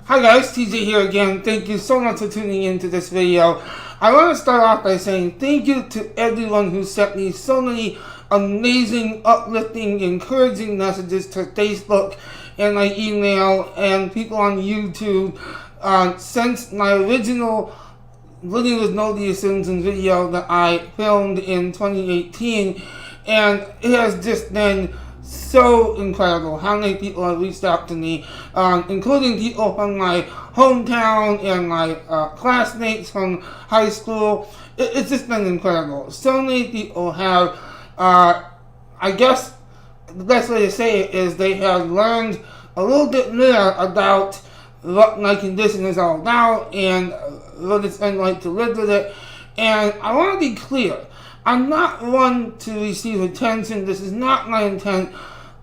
Hi guys, TJ here again. Thank you so much for tuning into this video. I want to start off by saying thank you to everyone who sent me so many amazing, uplifting, encouraging messages to Facebook and my email and people on YouTube since my original Living with Moebius symptoms video that I filmed in 2018, and it has just been so incredible how many people have reached out to me, including people from my hometown and my classmates from high school. It's just been incredible. So many people have, I guess the best way to say it is they have learned a little bit more about what my condition is all about and what it's been like to live with it. And I want to be clear, I'm not one to receive attention. This is not my intent.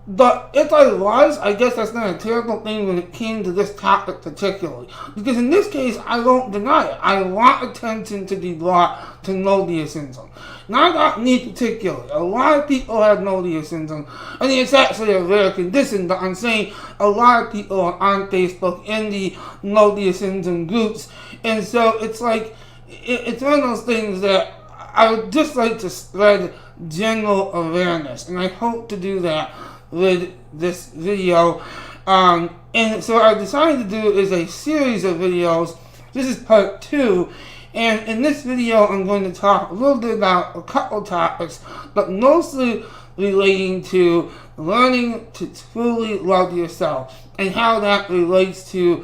But if I was, I guess that's not a terrible thing when it came to this topic particularly. Because in this case, I won't deny it. I want attention to be brought to Moebius syndrome. Not about me particularly. A lot of people have Moebius syndrome. I mean, it's actually a rare condition, but I'm saying a lot of people are on Facebook in the Moebius syndrome groups. And so it's like, it's one of those things that I would just like to spread general awareness. And I hope to do that with this video. And so what I decided to do is a series of videos. This is part 2. And in this video, I'm going to talk a little bit about a couple topics, but mostly relating to learning to truly love yourself and how that relates to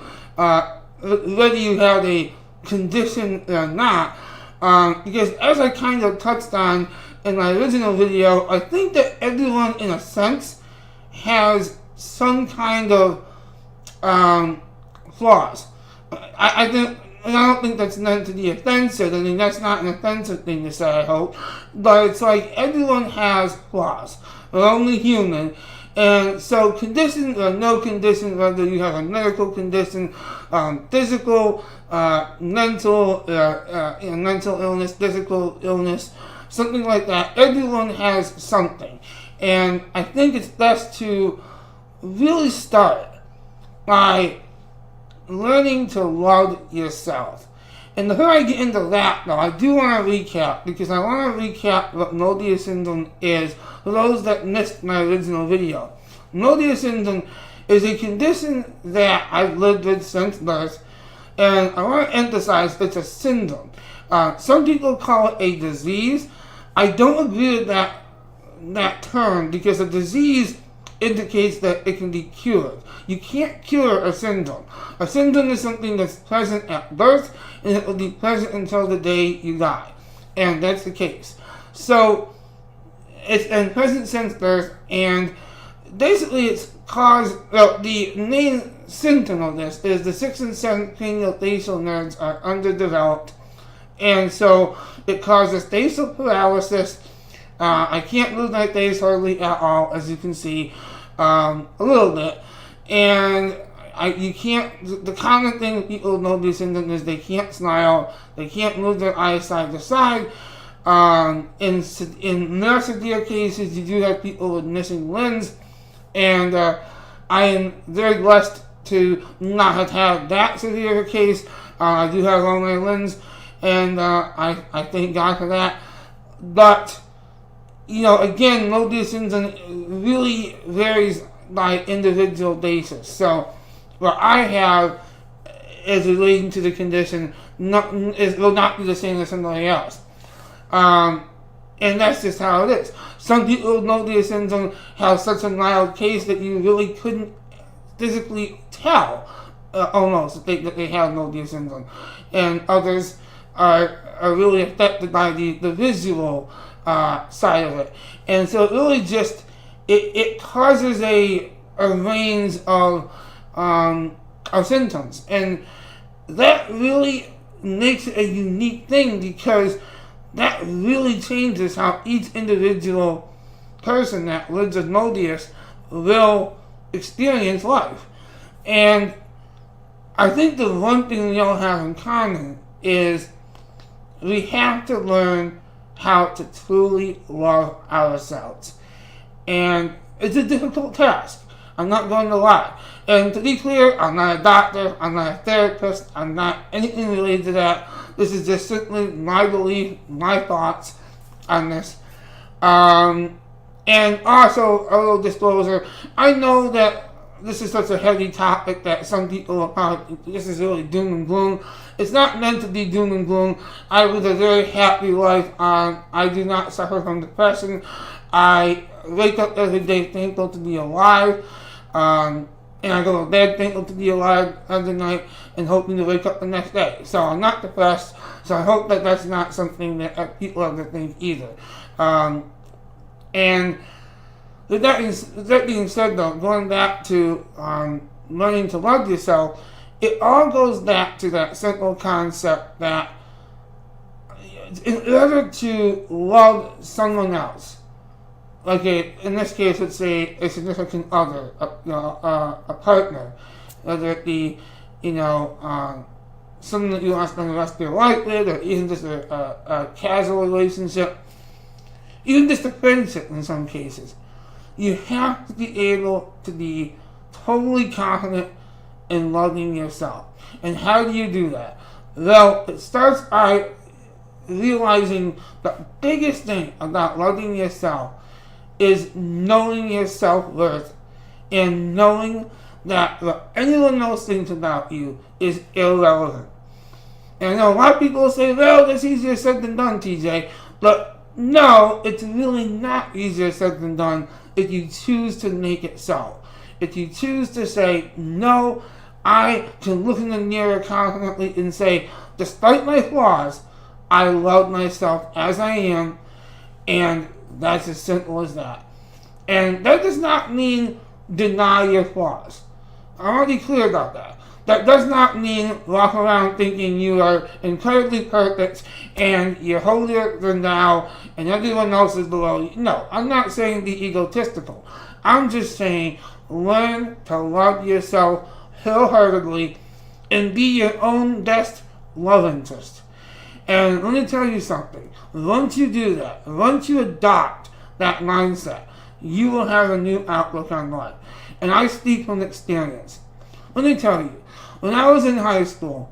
whether you have a condition or not. Because as I kind of touched on in my original video, I think that everyone in a sense has some kind of flaws. I don't think that's meant to be offensive. I mean, that's not an offensive thing to say, I hope. But it's like everyone has flaws. We're only human. And so condition or no condition, whether you have a medical condition, physical, mental illness, physical illness, something like that, everyone has something. And I think it's best to really start by learning to love yourself. And before I get into that, though, I do want to recap, because I want to recap what Moebius syndrome is for those that missed my original video. Moebius syndrome is a condition that I've lived with since birth, and I want to emphasize it's a syndrome. Some people call it a disease. I don't agree with that term, because a disease indicates that it can be cured. You can't cure a syndrome. A syndrome is something that's present at birth, and it will be present until the day you die. And that's the case. So, it's been present since birth, and basically it's caused, the main symptom of this is the 6th and 7th craniofacial nerves are underdeveloped, and so it causes facial paralysis. I can't move my face hardly at all, as you can see, a little bit. And you can't, the common thing with people with Moebius syndrome is they can't smile, they can't move their eyes side to side. In more severe cases, you do have people with missing limbs, and I am very blessed to not have had that severe a case. I do have all my limbs, and I thank God for that. But you know, again, Moebius syndrome really varies by individual basis. So, what I have is relating to the condition will not be the same as somebody else. And that's just how it is. Some people with Moebius syndrome have such a mild case that you really couldn't physically tell almost that they have Moebius syndrome. And others are really affected by the visual side of it. And so it really just it causes a range of symptoms, and that really makes it a unique thing, because that really changes how each individual person that lives with Moebius will experience life. And I think the one thing we all have in common is we have to learn how to truly love ourselves. And it's a difficult task. I'm not going to lie. And to be clear, I'm not a doctor, I'm not a therapist, I'm not anything related to that. This is just simply my belief, my thoughts on this. And also, a little disclosure, I know that this is such a heavy topic that some people are probably, this is really doom and gloom. It's not meant to be doom and gloom. I live a very happy life. I do not suffer from depression. I wake up every day thankful to be alive. And I go to bed thankful to be alive every night and hoping to wake up the next day. So I'm not depressed. So I hope that that's not something that people have to think either. And with that being said, though, going back to learning to love yourself, it all goes back to that simple concept that in order to love someone else, like in this case, let's say a significant other, a partner, whether it be, someone that you want to spend the rest of your life with, or even just a casual relationship, even just a friendship in some cases. You have to be able to be totally confident in loving yourself. And how do you do that? Well, it starts by realizing the biggest thing about loving yourself is knowing your self-worth and knowing that what anyone else thinks about you is irrelevant. And I know a lot of people will say, well, that's easier said than done, TJ. But no, it's really not easier said than done if you choose to make it so. If you choose to say, no, I can look in the mirror confidently and say, despite my flaws, I love myself as I am, and that's as simple as that. And that does not mean deny your flaws. I'm already clear about that. That does not mean walk around thinking you are incredibly perfect and you're holier than thou and everyone else is below you. No, I'm not saying be egotistical. I'm just saying learn to love yourself wholeheartedly and be your own best love interest. And let me tell you something. Once you do that, once you adopt that mindset, you will have a new outlook on life. And I speak from experience. Let me tell you, when I was in high school,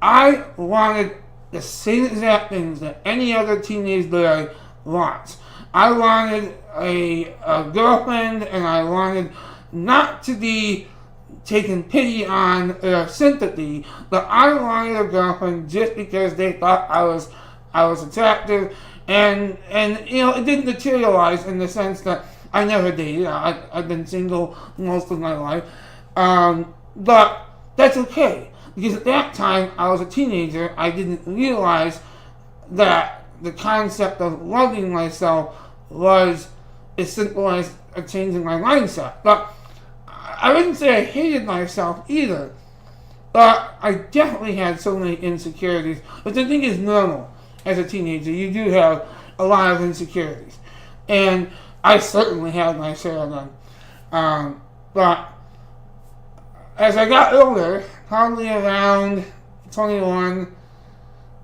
I wanted the same exact things that any other teenage boy wants. I wanted a girlfriend, and I wanted not to be taken pity on or sympathy, but I wanted a girlfriend just because they thought I was attractive, and it didn't materialize in the sense that I never dated. I've been single most of my life, but that's okay, because at that time I was a teenager. I didn't realize that the concept of loving myself was as simple as changing my mindset. But I wouldn't say I hated myself either, but I definitely had so many insecurities, which I think is normal as a teenager. You do have a lot of insecurities, and I certainly had my share of them. But as I got older, probably around 21,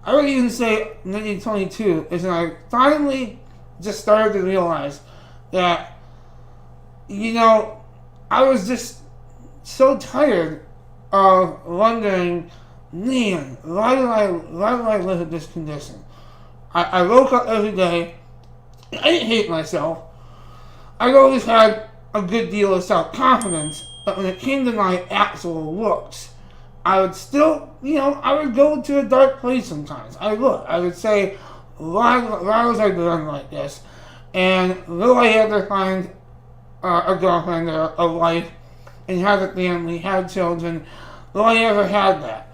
I would even say maybe 22, is when I finally just started to realize that, I was just so tired of wondering, man, why do I live in this condition? I woke up every day. I didn't hate myself. I always had a good deal of self-confidence, but when it came to my actual looks, I would still, I would go to a dark place sometimes. I would say, why was I born like this? And will I ever find a girlfriend or a wife and have a family, have children? Will I ever have that?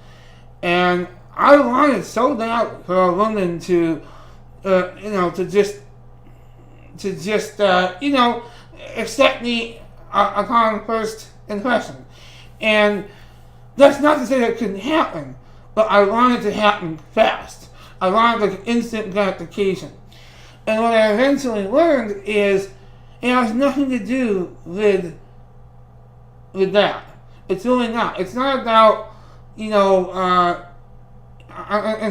And I wanted so bad for a woman to just accept me upon first impression. And that's not to say that couldn't happen, but I wanted it to happen fast. I wanted like instant gratification. And what I eventually learned is it has nothing to do with that. It's really not. It's not about, and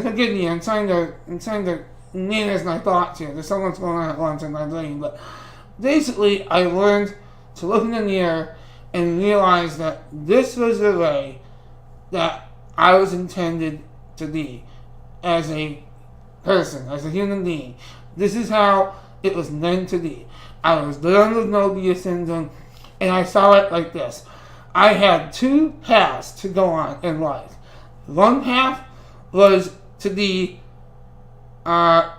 forgive me, I'm trying to manage my thoughts here. There's so much going on at once in my brain, but basically I learned to look in the mirror and realized that this was the way that I was intended to be as a person, as a human being. This is how it was meant to be. I was born with Moebius syndrome, and I saw it like this. I had two paths to go on in life. One path was to be, to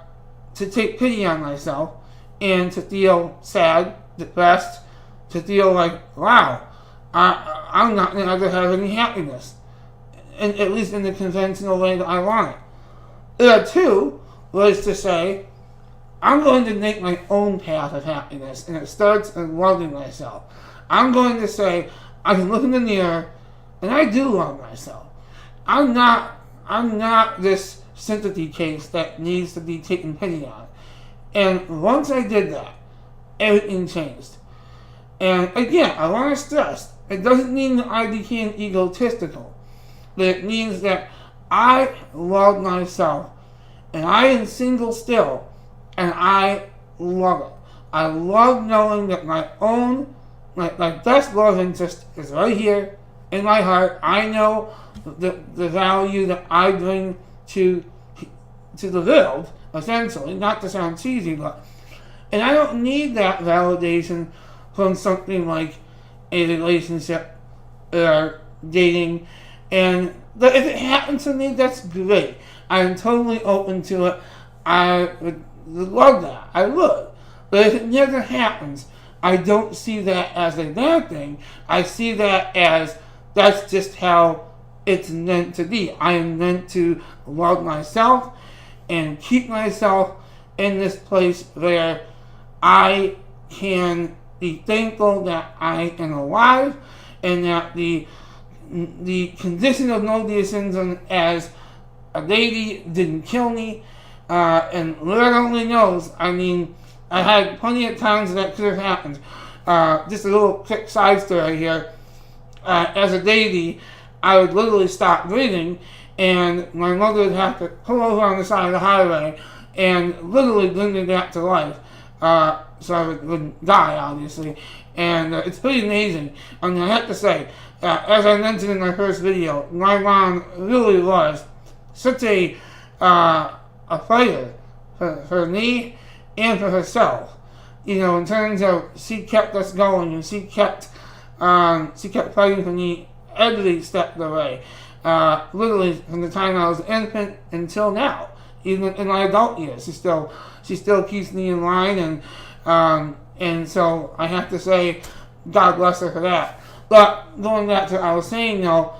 take pity on myself, and to feel sad, depressed, to feel like, wow, I'm not going to ever have any happiness, and at least in the conventional way that I want it. The two was to say, I'm going to make my own path of happiness, and it starts in loving myself. I'm going to say, I can look in the mirror, and I do love myself. I'm not this sympathy case that needs to be taken pity on. And once I did that, everything changed. And again, I want to stress, it doesn't mean that I became egotistical, but it means that I love myself, and I am single still, and I love it. I love knowing that my own, my best love interest is right here in my heart. I know the value that I bring to the world, essentially, not to sound cheesy, but, and I don't need that validation from something like a relationship or dating. And if it happens to me, that's great. I'm totally open to it. I would love that. I would. But if it never happens, I don't see that as a bad thing. I see that as that's just how it's meant to be. I am meant to love myself and keep myself in this place where I can be thankful that I am alive, and that the condition of Moebius syndrome as a lady didn't kill me. And Lord only knows, I mean, I had plenty of times that could have happened. Just a little quick side story here. As a baby, I would literally stop breathing, and my mother would have to pull over on the side of the highway and literally bring me back to life. So I wouldn't die, obviously. And it's pretty amazing. I mean, I have to say, as I mentioned in my first video, my mom really was such a fighter for me and for herself. You know, in terms of, she kept us going, and she kept fighting for me every step of the way. Literally from the time I was an infant until now, even in my adult years, she still keeps me in line, and so I have to say, God bless her for that. But going back to what I was saying, though,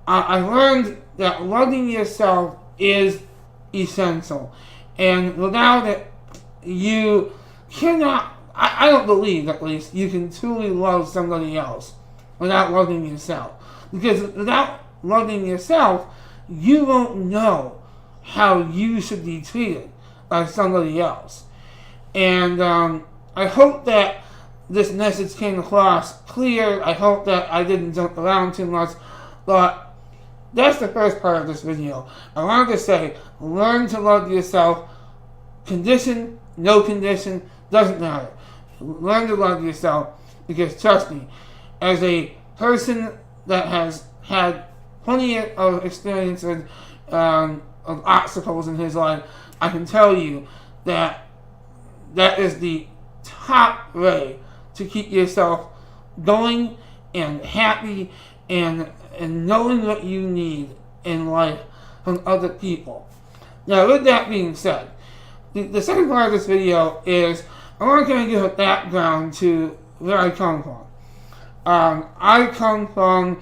I learned that loving yourself is essential, and without it, you cannot. I don't believe, at least, you can truly love somebody else without loving yourself. Because without loving yourself, you won't know how you should be treated by somebody else. And I hope that this message came across clear. I hope that I didn't jump around too much. But that's the first part of this video. I wanted to say, learn to love yourself. Condition, no condition, doesn't matter. Learn to love yourself, because trust me, as a person that has had plenty of experience of obstacles in his life, I can tell you that that is the top way to keep yourself going and happy and knowing what you need in life from other people. Now, with that being said, the second part of this video is I want to kind of give a background to where I come from. I come from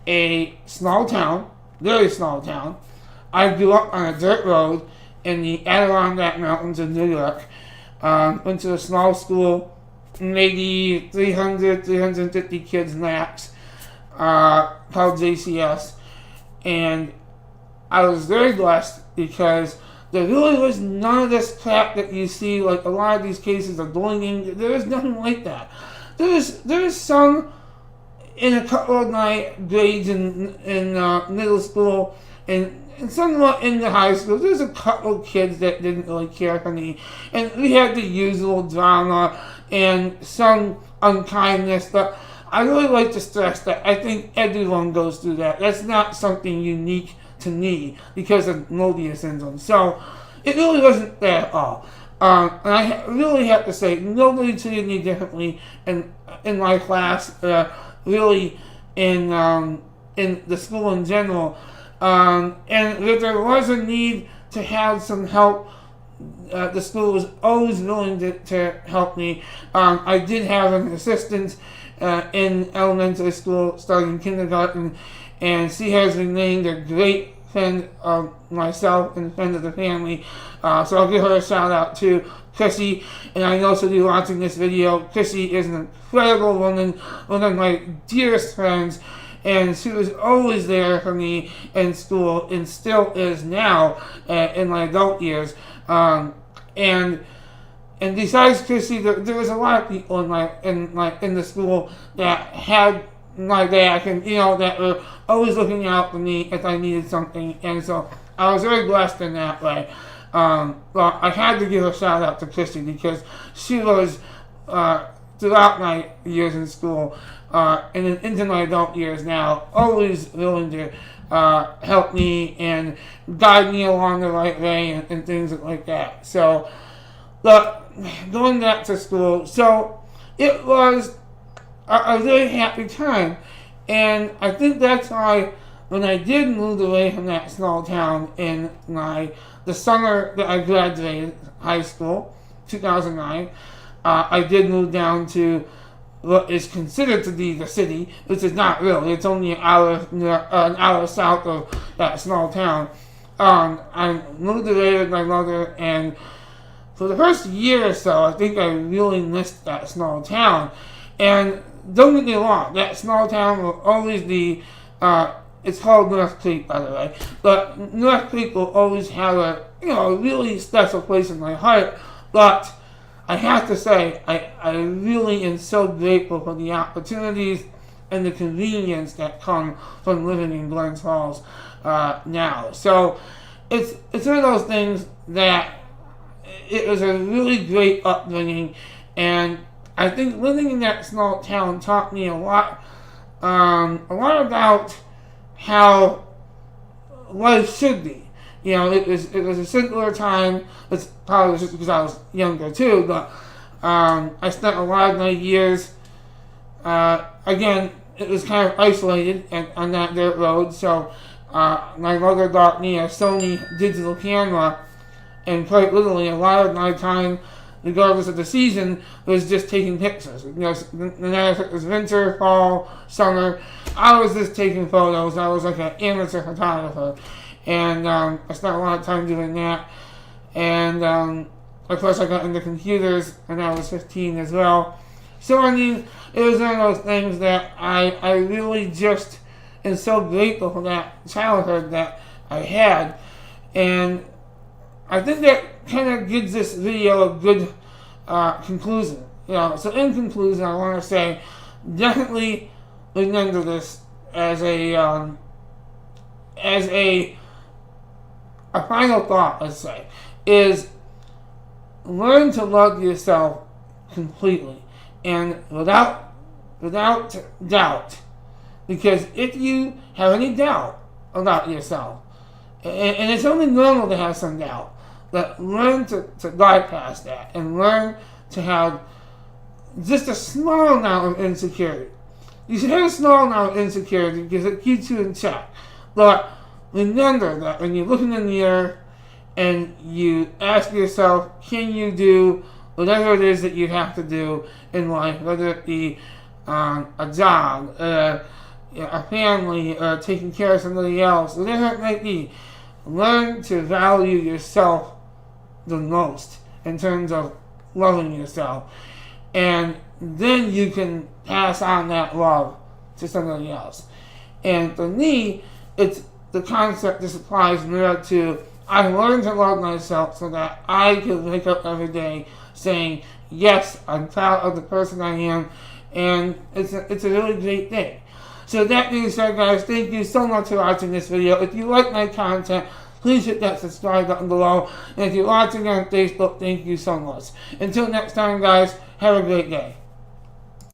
a small town, very small town. I grew up on a dirt road in the Adirondack Mountains of New York. Went to a small school, maybe 350 kids max, called JCS. And I was very blessed because there really was none of this crap that you see, like a lot of these cases of bullying. There was nothing like that. There was some in a couple of my grades in middle school and somewhat in the high school. There's a couple of kids that didn't really care for me, and we had the usual drama and some unkindness. But I really like to stress that I think everyone goes through that. That's not something unique to me because of Moebius syndrome. So it really wasn't that at all. And I really have to say, nobody treated me differently in my class, really in the school in general. And if there was a need to have some help, the school was always willing to help me. I did have an assistant in elementary school, starting kindergarten, and she has remained a great friend of myself and friend of the family. So I'll give her a shout out too, Chrissy. And I know she'll be watching this video. Chrissy is an incredible woman, one of my dearest friends. And she was always there for me in school, and still is now in my adult years. And besides Chrissy, there was a lot of people in the school that had my back, and that were always looking out for me if I needed something. And so I was very blessed in that way. But I had to give a shout out to Chrissy because she was throughout my years in school. And then into my adult years now, always willing to help me and guide me along the right way and things like that. So, but going back to school, so it was a really happy time. And I think that's why when I did move away from that small town in the summer that I graduated high school, 2009, I did move down to what is considered to be the city, which is not really. It's only an hour south of that small town. I moved away with my mother, and for the first year or so, I think I really missed that small town. And don't get me wrong, that small town will always be, it's called North Creek, by the way, but North Creek will always have a really special place in my heart. But I have to say, I really am so grateful for the opportunities and the convenience that come from living in Glens Falls now. So it's one of those things that it was a really great upbringing, and I think living in that small town taught me a lot about how life should be. It was a simpler time. It's probably just because I was younger too, but I spent a lot of my years, again, it was kind of isolated on that dirt road, so my mother got me a Sony digital camera, and quite literally a lot of my time, regardless of the season, was just taking pictures. No matter if it was winter, fall, summer, I was just taking photos. I was like an amateur photographer. And I spent a lot of time doing that. And of course I got into computers when I was 15 as well. So I mean, it was one of those things that I really just am so grateful for that childhood that I had. And I think that kind of gives this video a good conclusion. So in conclusion, I want to say, definitely remember this as a final thought, let's say, is learn to love yourself completely and without doubt. Because if you have any doubt about yourself, and it's only normal to have some doubt, but learn to bypass that and learn to have just a small amount of insecurity. You should have a small amount of insecurity because it keeps you in check. But remember that when you look in the mirror and you ask yourself, can you do whatever it is that you have to do in life, whether it be a job, a family, taking care of somebody else, whatever it might be, learn to value yourself the most in terms of loving yourself. And then you can pass on that love to somebody else. And for me, it's the concept this applies more to, I learned to love myself so that I could wake up every day saying, yes, I'm proud of the person I am, and it's a really great thing. So that being said, guys, thank you so much for watching this video. If you like my content, please hit that subscribe button below. And if you're watching on Facebook, thank you so much. Until next time, guys, have a great day.